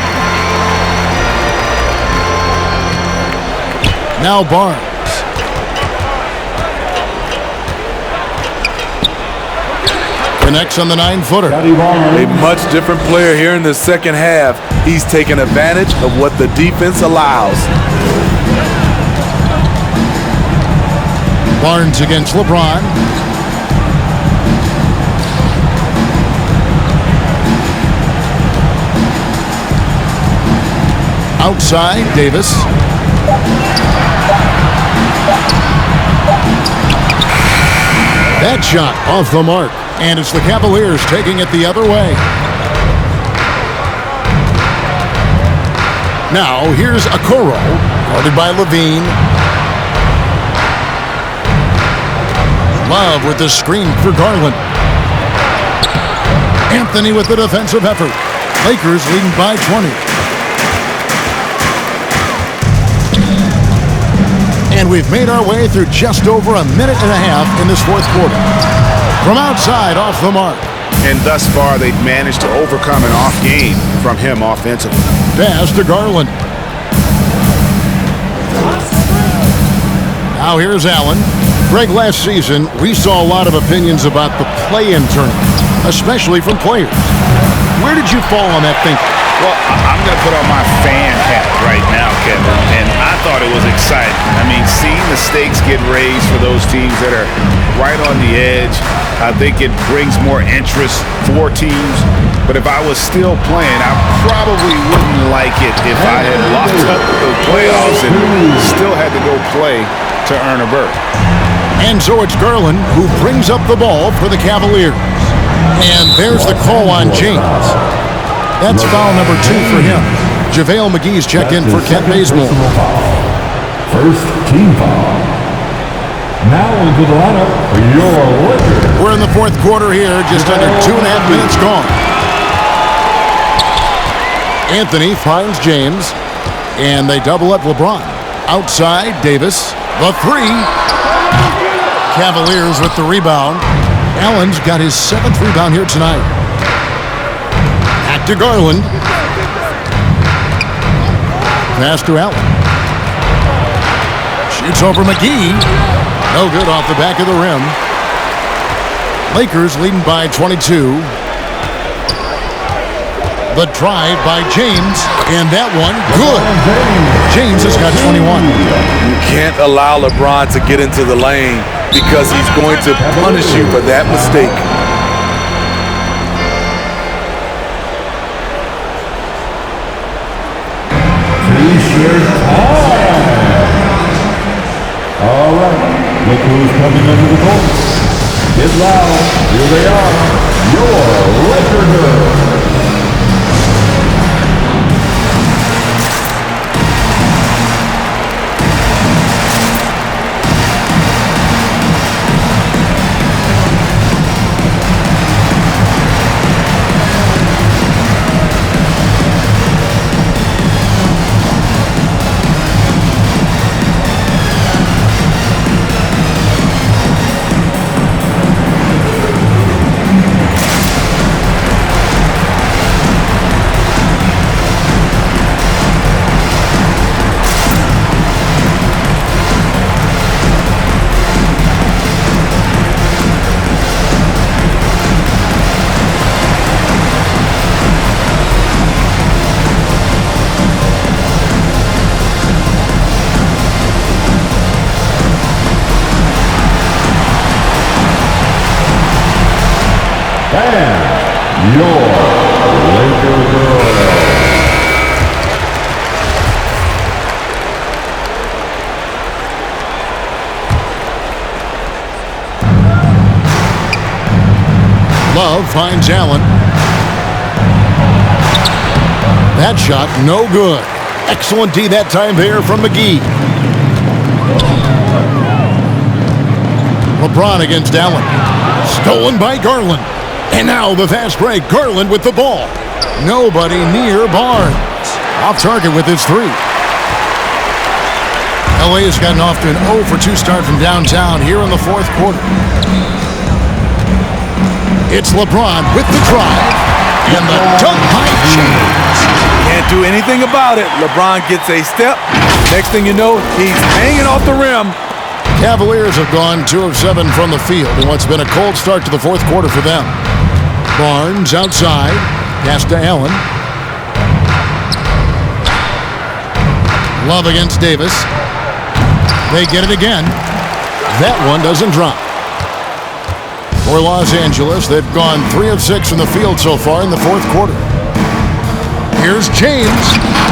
Now Barnes. Connects on the 9-footer. A much different player here in the second half. He's taking advantage of what the defense allows. Barnes against LeBron. Outside, Davis. That shot off the mark, and it's the Cavaliers taking it the other way. Now, here's Okoro, guarded by Levine. Love with the screen for Garland. Anthony with the defensive effort. Lakers leading by 20. And we've made our way through just over a minute and a half in this fourth quarter. From outside, off the mark. And thus far, they've managed to overcome an off game from him offensively. Pass to Garland. Now here's Allen. Greg, last season, we saw a lot of opinions about the play-in tournament, especially from players. Where did you fall on that thinking? Well, I'm going to put on my fan hat right now, Kevin, and I thought it was exciting. I mean, seeing the stakes get raised for those teams that are right on the edge, I think it brings more interest for teams. But if I was still playing, I probably wouldn't like it if I had locked up the playoffs and still had to go play to earn a berth. And so it's Garland who brings up the ball for the Cavaliers. And there's the call on James. That's foul number 2 for him. JaVale McGee's checked in for Kent Bazemore. First team foul. Now into the lineup for your Lakers. We're in the fourth quarter here, just under 2.5 minutes gone. Anthony finds James, and they double up LeBron. Outside, Davis. The 3. Cavaliers with the rebound. Allen's got his 7th rebound here tonight. Back to Garland. Pass to Allen. Shoots over McGee. No good off the back of the rim. Lakers leading by 22. The drive by James, and that one, good. James has got 21. You can't allow LeBron to get into the lane because he's going to punish you for that mistake. T-shirt time. All right, look who's coming into the court. Get loud. Here they are, your Lakers. And your Lakers girl. Love finds Allen. That shot, no good. Excellent D that time there from McGee. LeBron against Allen. Stolen by Garland. And now the fast break. Garland with the ball. Nobody near Barnes. Off target with his 3. LA has gotten off to an 0 for 2 start from downtown here in the fourth quarter. It's LeBron with the drive. And the dunk by James. Can't do anything about it. LeBron gets a step. Next thing you know, he's hanging off the rim. Cavaliers have gone 2 of 7 from the field in what's been a cold start to the fourth quarter for them. Barnes outside. Pass to Allen. Love against Davis. They get it again. That one doesn't drop. For Los Angeles, they've gone 3 of 6 from the field so far in the fourth quarter. Here's James.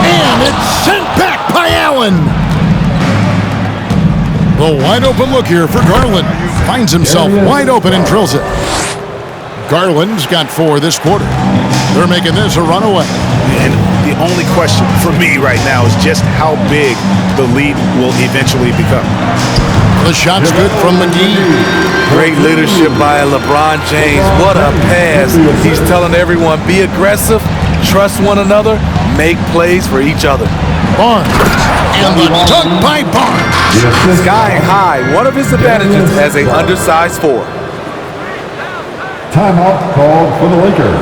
And it's sent back by Allen. A wide open look here for Garland. finds himself wide open and drills it. Garland's got 4 this quarter. They're making this a runaway. And the only question for me right now is just how big the lead will eventually become. The shot's good from McGee. Great leadership by LeBron James. What a pass. He's telling everyone, be aggressive, trust one another, make plays for each other. Barnes. And the dunk by Barnes. Sky high, one of his advantages as an undersized 4. Timeout called for the Lakers.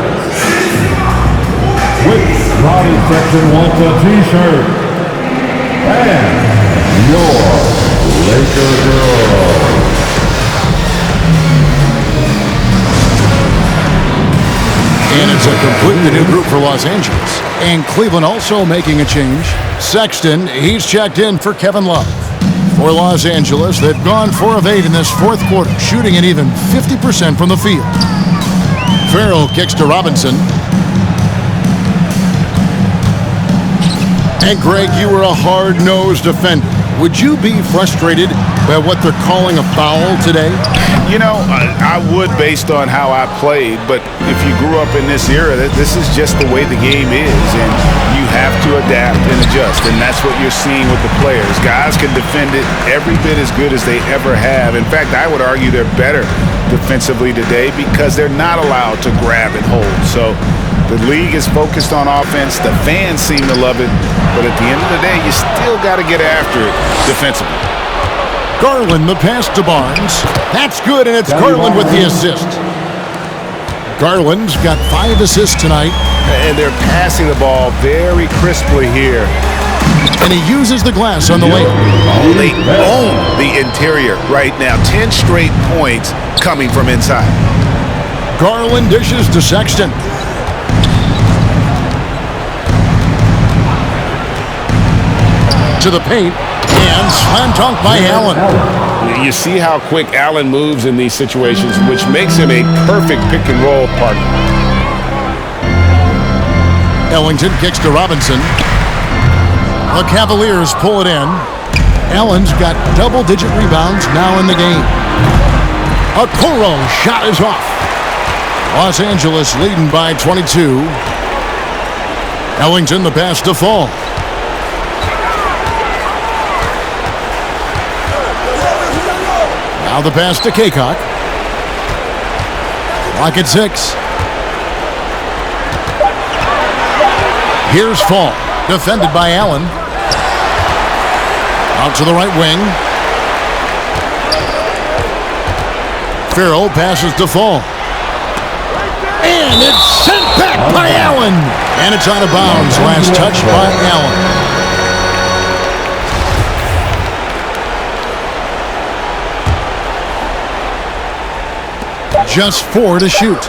Which Rowdy section wants a t-shirt? And your Laker girl. And it's a completely new group for Los Angeles. And Cleveland also making a change. Sexton, he's checked in for Kevin Love. For Los Angeles, they've gone 4 of 8 in this 4th quarter, shooting an even 50% from the field. Farrell kicks to Robinson. And Greg, you were a hard-nosed defender. Would you be frustrated by what they're calling a foul today? You know, I would based on how I played, but if you grew up in this era, this is just the way the game is, and you have to adapt and adjust, and that's what you're seeing with the players. Guys can defend it every bit as good as they ever have. In fact, I would argue they're better defensively today because they're not allowed to grab and hold. So the league is focused on offense. The fans seem to love it, but at the end of the day, you still got to get after it defensively. Garland, the pass to Barnes. That's good, and it's Garland with the assist. Garland's got 5 assists tonight. And they're passing the ball very crisply here. And he uses the glass on the layup. Oh, they own the interior right now. 10 straight points coming from inside. Garland dishes to Sexton. To the paint, and slam dunk by Allen. You see how quick Allen moves in these situations, which makes him a perfect pick-and-roll partner. Ellington kicks to Robinson. The Cavaliers pull it in. Allen's got double-digit rebounds now in the game. Okoro shot is off. Los Angeles leading by 22. Ellington the pass to Fall. Now the pass to Kaycock. Clock at 6. Here's Fall, defended by Allen. Out to the right wing. Farrell passes to Fall. And it's sent back by Allen. And it's out of bounds. Last touch by Allen. Just 4 to shoot.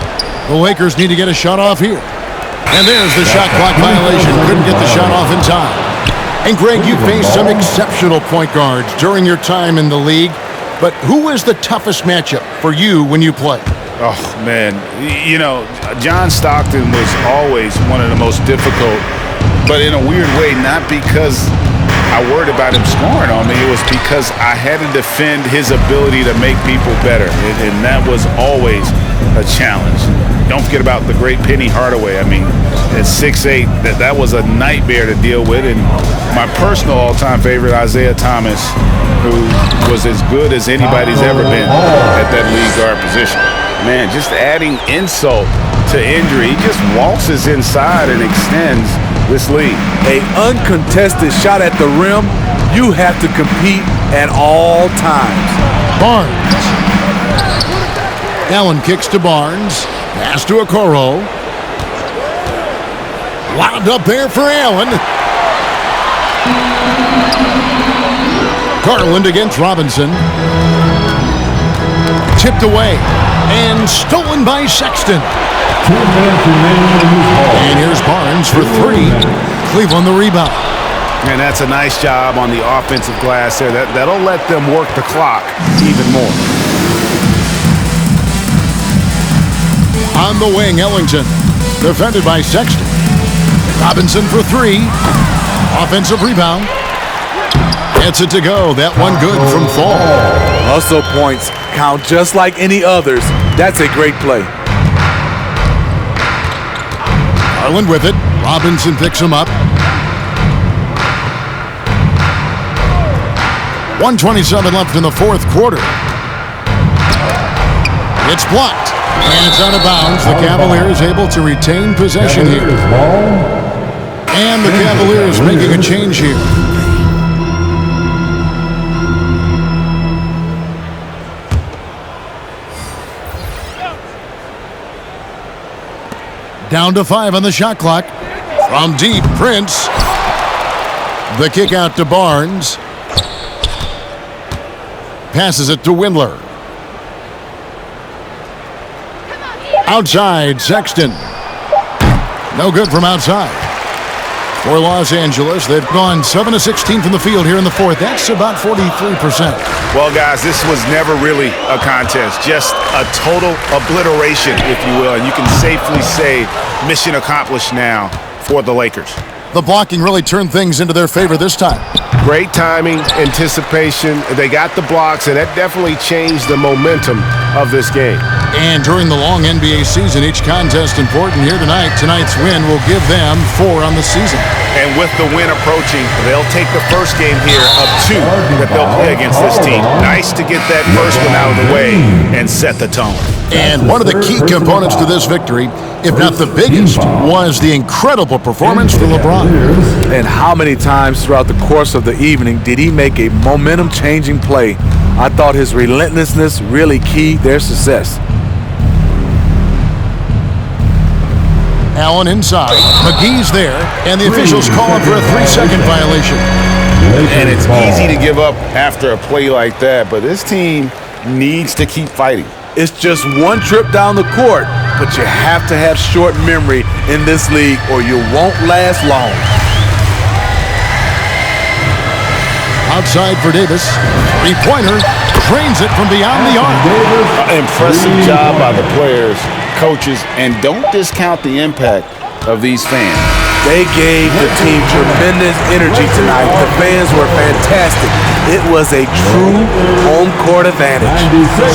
The Lakers need to get a shot off here. And there's the shot clock violation. Couldn't get the shot off in time. And Greg, you faced some exceptional point guards during your time in the league. But who was the toughest matchup for you when you played? Oh, man. You know, John Stockton was always one of the most difficult, but in a weird way, not because I worried about him scoring on me. It was because I had to defend his ability to make people better, and that was always a challenge. Don't forget about the great Penny Hardaway. I mean, at 6'8", that was a nightmare to deal with. And my personal all-time favorite, Isaiah Thomas, who was as good as anybody's ever been at that lead guard position. Man, just adding insult to injury, he just waltzes inside and extends this lead. An uncontested shot at the rim, you have to compete at all times. Barnes. Allen kicks to Barnes. Pass to Okoro. Wound up there for Allen. Garland against Robinson. Tipped away. And stolen by Sexton. And here's Barnes for 3. Cleveland the rebound. And that's a nice job on the offensive glass there. That'll let them work the clock even more. On the wing, Ellington. Defended by Sexton. Robinson for 3. Offensive rebound. Gets it to go. That one good from Fall. Hustle points count just like any others. That's a great play. Garland with it. Robinson picks him up. 1:27 left in the fourth quarter. It's blocked, and it's out of bounds. The Cavaliers able to retain possession here. And the Cavaliers making a change here. Down to 5 on the shot clock. From deep, Prince. The kick out to Barnes. Passes it to Windler. Outside, Sexton. No good from outside. For Los Angeles, they've gone 7 of 16 from the field here in the fourth. That's about 43%. Well, guys, this was never really a contest, just a total obliteration, if you will. And you can safely say mission accomplished now for the Lakers. The blocking really turned things into their favor this time. Great timing, anticipation. They got the blocks, and that definitely changed the momentum of this game. And during the long NBA season, each contest important here tonight. Tonight's win will give them 4 on the season. And with the win approaching, they'll take the first game here of 2 that they'll play against this team. Nice to get that first one out of the way and set the tone. And one of the key components to this victory, if not the biggest, was the incredible performance from LeBron. And how many times throughout the course of the evening did he make a momentum-changing play? I thought his relentlessness really keyed their success. Allen inside. McGee's there, and the officials call him for a 3-second violation. And it's easy to give up after a play like that, but this team needs to keep fighting. It's just one trip down the court, but you have to have short memory in this league or you won't last long. Outside for Davis. Three-pointer. Drains it from beyond the arc. Impressive job by the players, coaches, and don't discount the impact of these fans. They gave the team tremendous energy tonight. The fans were fantastic. It was a true home court advantage.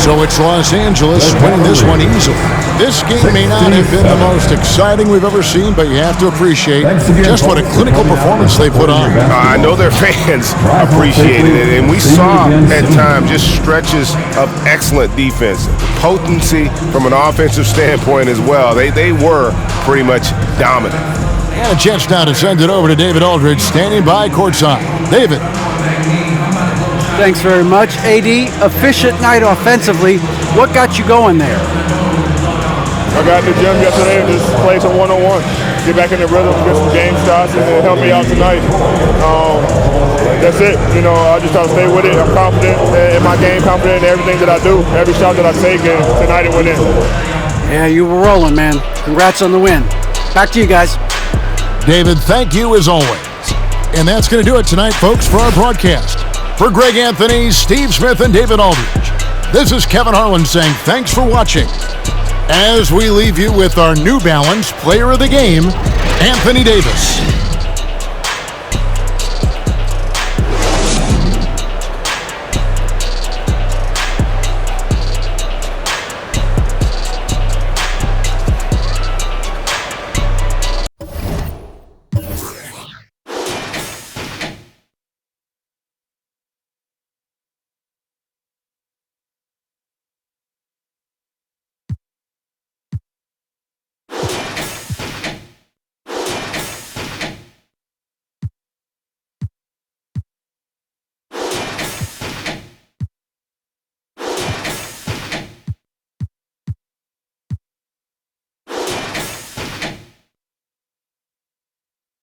So it's Los Angeles winning this one easily. This game may not have been the most exciting we've ever seen, but you have to appreciate just what a clinical performance they put on. I know their fans appreciated it, and we saw at times just stretches of excellent defense. Potency from an offensive standpoint as well. They were pretty much dominant. And a chance now to send it over to David Aldridge, standing by courtside. David. Thanks very much, AD. Efficient night offensively. What got you going there? I got in the gym yesterday and just played some one-on-one. Get back in the rhythm, get some game shots, and it helped me out tonight. That's it. You know, I just try to stay with it. I'm confident in my game, confident in everything that I do, every shot that I take, and tonight it went in. Yeah, you were rolling, man. Congrats on the win. Back to you guys. David, thank you as always. And that's going to do it tonight, folks, for our broadcast. For Greg Anthony, Steve Smith, and David Aldridge, this is Kevin Harlan saying thanks for watching. As we leave you with our New Balance Player of the Game, Anthony Davis.